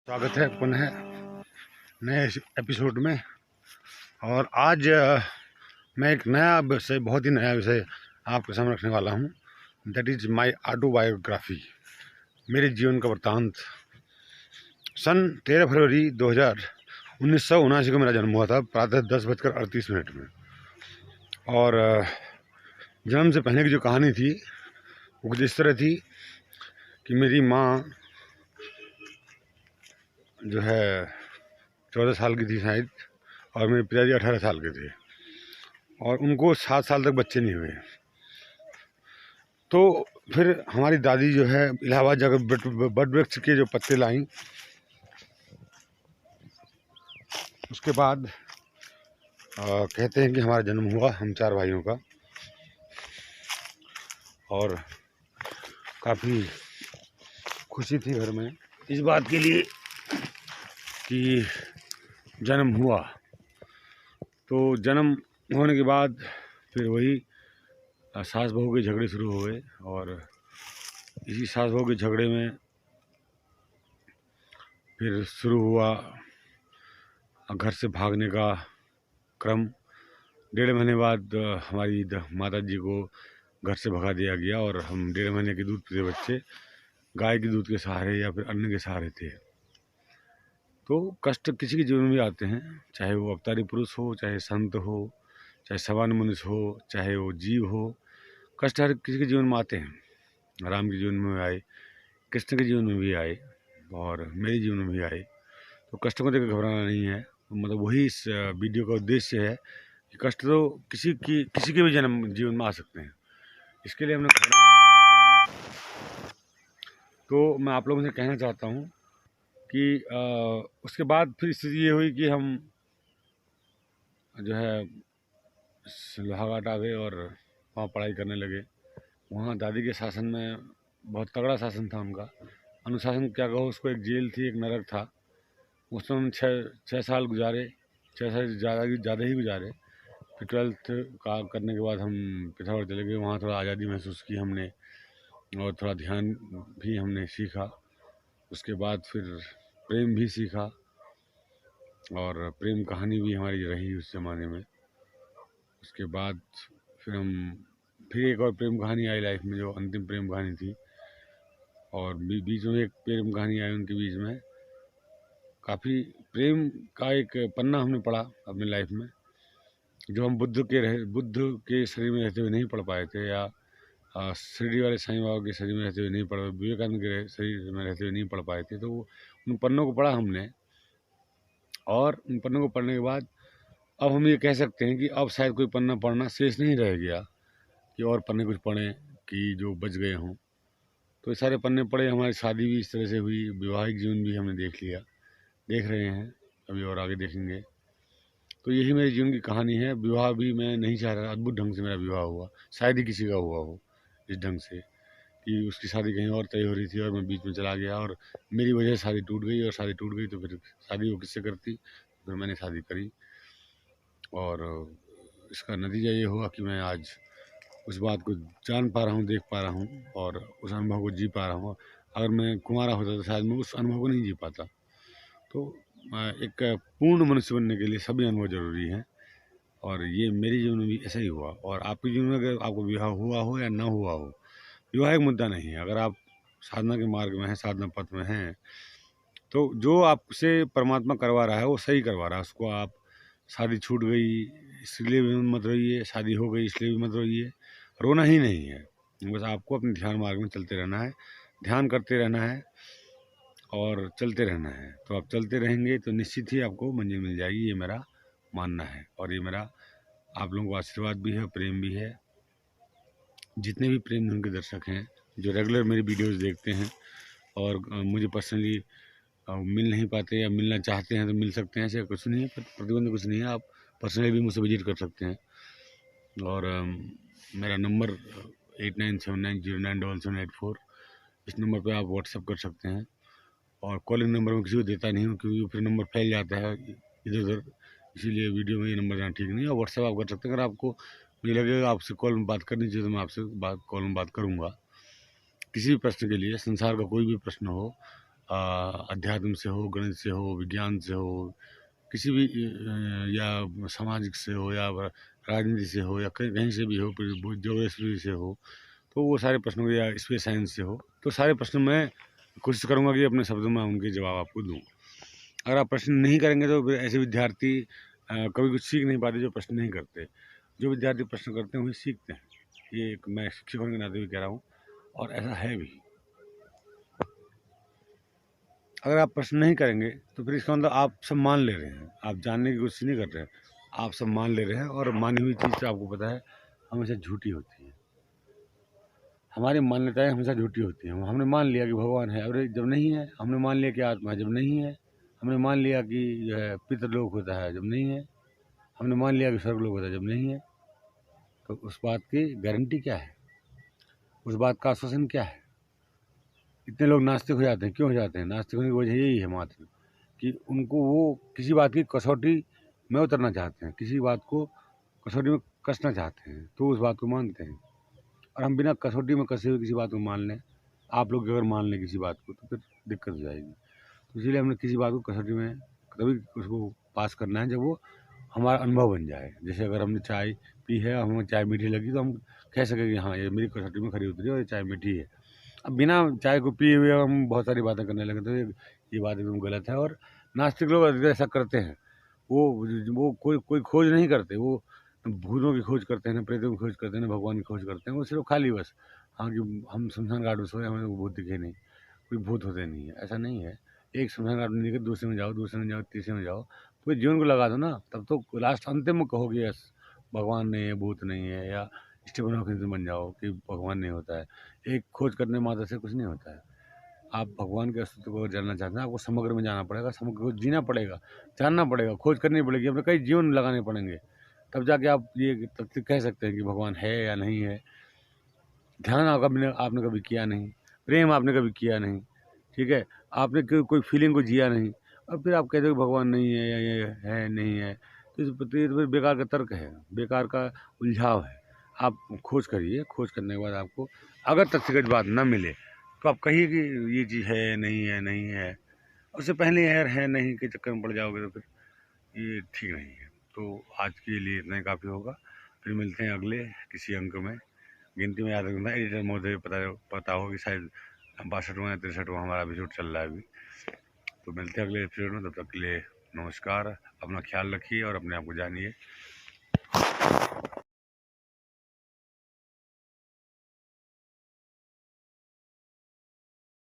स्वागत है पुनः नए एपिसोड में। और आज मैं एक नया विषय, बहुत ही नया विषय आपके सामने रखने वाला हूँ। दैट इज़ माय ऑटोबायोग्राफी, मेरे जीवन का वृत्तांत। सन 13 फरवरी 1979 को मेरा जन्म हुआ था, प्रातः 10:38 में। और जन्म से पहले की जो कहानी थी वो कुछ इस तरह थी कि मेरी माँ जो है 14 साल की थी शायद, और मेरे पिताजी 18 साल के थे, और उनको 7 साल तक बच्चे नहीं हुए। तो फिर हमारी दादी जो है इलाहाबाद जाकर बट वृक्ष के जो पत्ते लाईं, उसके बाद कहते हैं कि हमारा जन्म हुआ, हम 4 भाइयों का। और काफ़ी खुशी थी घर में इस बात के लिए कि जन्म हुआ। तो जन्म होने के बाद फिर वही सास बहू के झगड़े शुरू हुए, और इसी सास बहू के झगड़े में फिर शुरू हुआ घर से भागने का क्रम। 1.5 महीने बाद हमारी माता जी को घर से भगा दिया गया, और हम 1.5 महीने के दूध पीते बच्चे गाय के दूध के सहारे या फिर अन्न के सहारे थे। तो कष्ट किसी के जीवन में भी आते हैं, चाहे वो अवतारी पुरुष हो, चाहे संत हो, चाहे सामान्य मनुष्य हो, चाहे वो जीव हो। कष्ट हर किसी के जीवन में आते हैं। राम के जीवन में आए, कृष्ण के जीवन में भी आए, और मेरे जीवन में भी आए। तो कष्ट को देखकर घबराना नहीं है। मतलब वही इस वीडियो का उद्देश्य है कि कष्ट तो किसी के भी जीवन में आ सकते हैं। इसके लिए हमने तो मैं आप लोगों से कहना चाहता हूँ कि उसके बाद फिर स्थिति ये हुई कि हम जो है लोहाघाट आ गए और वहाँ पढ़ाई करने लगे। वहाँ दादी के शासन में बहुत तगड़ा शासन था उनका। अनुशासन क्या कहो, उसको एक जेल थी, एक नरक था। उसमें हम छः साल गुजारे, 6 साल ज़्यादा ही गुजारे। फिर 12th का करने के बाद हम पिथौरागढ़ चले गए। वहाँ थोड़ा आज़ादी महसूस की हमने, और थोड़ा ध्यान भी हमने सीखा। उसके बाद फिर प्रेम भी सीखा, और प्रेम कहानी भी हमारी रही उस ज़माने में। उसके बाद फिर एक और प्रेम कहानी आई लाइफ में, जो अंतिम प्रेम कहानी थी। और बीच में एक प्रेम कहानी आई उनके बीच में। काफ़ी प्रेम का एक पन्ना हमने पढ़ा अपनी लाइफ में, जो हम बुद्ध के शरीर में रहते हुए नहीं पढ़ पाए थे, या शिरडी वाले साईं बाबा के शरीर में रहते हुए नहीं पढ़ पाए, विवेकानंद के शरीर में रहते हुए नहीं पढ़ पाए थे। तो उन पन्नों को पढ़ा हमने, और उन पन्नों को पढ़ने के बाद अब हम ये कह सकते हैं कि अब शायद कोई पन्ना पढ़ना शेष नहीं रह गया, कि और पन्ने कुछ पढ़ें कि जो बच गए हों। तो ये सारे पन्ने पढ़े। हमारी शादी भी इस तरह से हुई, वैवाहिक जीवन भी हमने देख रहे हैं, अभी और आगे देखेंगे। तो यही मेरे जीवन की कहानी है। विवाह भी मैं नहीं चाह रहा, अद्भुत ढंग से मेरा विवाह हुआ। शायद ही किसी का हुआ हो इस ढंग से, कि उसकी शादी कहीं और तय हो रही थी और मैं बीच में चला गया, और मेरी वजह से शादी टूट गई। और शादी टूट गई तो फिर शादी वो किससे करती, फिर मैंने शादी करी। और इसका नतीजा ये हुआ कि मैं आज उस बात को जान पा रहा हूँ, देख पा रहा हूँ, और उस अनुभव को जी पा रहा हूँ। अगर मैं कुंवारा होता तो शायद मैं उस अनुभव को नहीं जी पाता। तो एक पूर्ण मनुष्य बनने के लिए सभी अनुभव ज़रूरी हैं, और ये मेरे जीवन में भी ऐसा ही हुआ। और आपके जीवन में अगर आपको विवाह हुआ हो या ना हुआ हो, विवाह एक मुद्दा नहीं है। अगर आप साधना के मार्ग में हैं, साधना पथ में हैं, तो जो आपसे परमात्मा करवा रहा है वो सही करवा रहा है। उसको आप शादी छूट गई इसलिए भी मत रोइए, शादी हो गई इसलिए भी मत रोइए। रोना ही नहीं है, बस आपको अपने ध्यान मार्ग में चलते रहना है, ध्यान करते रहना है, और चलते रहना है। तो आप चलते रहेंगे तो निश्चित ही आपको मंजिल मिल जाएगी, ये मेरा मानना है। और ये मेरा आप लोगों को आशीर्वाद भी है, प्रेम भी है। जितने भी प्रेम धन के दर्शक हैं, जो रेगुलर मेरी वीडियोस देखते हैं, और मुझे पर्सनली मिल नहीं पाते या मिलना चाहते हैं तो मिल सकते हैं, ऐसे कुछ नहीं है, प्रतिबंध कुछ नहीं है। आप पर्सनली भी मुझसे विजिट कर सकते हैं। और मेरा नंबर 8979097784, इस नंबर पे आप व्हाट्सअप कर सकते हैं। और कॉलिंग नंबर में किसी को देता नहीं हूँ, क्योंकि फिर नंबर फैल जाता है इधर उधर, इसीलिए वीडियो में ये नंबर जाना ठीक नहीं है। और व्हाट्सअप आप कर सकते हैं। अगर आपको मुझे लगेगा आपसे कॉल में बात करनी चाहिए, तो मैं आपसे कॉल में बात करूँगा। किसी भी प्रश्न के लिए, संसार का कोई भी प्रश्न हो, अध्यात्म से हो, गणित से हो, विज्ञान से हो, किसी भी या सामाजिक से हो, या राजनीति से हो, या कहीं कहीं से भी हो, ज्योग्राफी से हो, तो वो सारे प्रश्नों, या स्पेस साइंस से हो, तो सारे प्रश्न मैं कोशिश करूँगा कि अपने शब्दों में उनके जवाब आपको दूँ। अगर आप प्रश्न नहीं करेंगे तो फिर ऐसे विद्यार्थी कभी कुछ सीख नहीं पाते जो प्रश्न नहीं करते। जो विद्यार्थी प्रश्न करते हैं वही सीखते हैं। ये एक मैं शिक्षक होने के नाते भी कह रहा हूँ, और ऐसा है भी। अगर आप प्रश्न नहीं करेंगे तो फिर इसका मतलब आप सब मान ले रहे हैं, आप जानने की कोशिश नहीं कर रहे हैं, आप सब मान ले रहे हैं। और मानी हुई चीज़ तो आपको पता है हमेशा झूठी होती है। हमारी मान्यताएं हमेशा झूठी होती हैं। हमने मान लिया कि भगवान है, अरे जब नहीं है। हमने मान लिया कि आत्मा है, जब नहीं है। हमने मान लिया कि जो है पितृलोक होता है, जब नहीं है। हमने मान लिया कि स्वर्गलोक होता है, जब नहीं है। तो उस बात की गारंटी क्या है, उस बात का आश्वासन क्या है? इतने लोग नास्तिक हो जाते हैं, क्यों हो जाते हैं? नास्तिक होने की वजह यही है मात्र कि उनको वो किसी बात की कसौटी में उतरना चाहते हैं, किसी बात को कसौटी में कसना चाहते हैं, तो उस बात को मानते हैं। और हम बिना कसौटी में कसे हुए किसी बात को मान लें, आप लोग अगर मान लें किसी बात को, तो फिर दिक्कत हो जाएगी। तो इसीलिए हमने किसी बात को कसौटी में तभी उसको पास करना है जब वो हमारा अनुभव बन जाए। जैसे अगर हमने चाय पी है, हमें चाय मीठी लगी, तो हम कह सकें कि हाँ, ये मेरी कसौटी में खरी उतरी और ये चाय मीठी है। अब बिना चाय को पिए हुए हम बहुत सारी बातें करने लगे, तो ये बात एकदम गलत है। और नास्तिक लोग अधिकतर ऐसा करते हैं। वो कोई खोज नहीं करते, वो भूतों की खोज करते हैं, न प्रेतों की खोज करते हैं, न भगवान की खोज करते हैं। वो सिर्फ खाली बस हाँ कि हम शमशान घाट में सोए, हमें वो भूत दिखे नहीं, कोई भूत होते नहीं है, ऐसा नहीं है। एक शमशान घाट में दिखे, दूसरे में जाओ, दूसरे में जाओ, तीसरे में जाओ, पूरे जीवन को लगा दो ना, तब तो लास्ट अंतिम में कहोगे यस भगवान नहीं है, भूत नहीं है। या स्टीफन हॉकिंस बन जाओ कि भगवान नहीं होता है। एक खोज करने मात्र से कुछ नहीं होता है। आप भगवान के अस्तित्व को जानना चाहते हैं, आपको समग्र में जाना पड़ेगा, समग्र को जीना पड़ेगा, जानना पड़ेगा, खोज करनी पड़ेगी, अपने कई जीवन लगाने पड़ेंगे, तब जाके आप ये तथ्य कह सकते हैं कि भगवान है या नहीं है। ध्यान आपने कभी किया नहीं, प्रेम आपने कभी किया नहीं, ठीक है, आपने कोई फीलिंग को जिया नहीं, और फिर आप कहते हो कि भगवान नहीं है या ये है नहीं है, तो ये तो फिर बेकार का तर्क है, बेकार का उलझाव है। आप खोज करिए, खोज करने के बाद आपको अगर तथ्यगत बात ना मिले तो आप कहिए कि ये चीज़ है नहीं है, नहीं है। उससे पहले यार है नहीं के चक्कर में पड़ जाओगे तो फिर ये ठीक नहीं है। तो आज के लिए इतना ही काफ़ी होगा। फिर मिलते हैं अगले किसी अंक में। गिनती में याद रखना, एडिटर महोदय पता हो कि शायद 62वां या 63वां हमारा एपिसोड चल रहा है अभी। तो मिलते हैं अगले एपिसोड में, तब तक के लिए नमस्कार। अपना ख्याल रखिए और अपने आप को जानिए।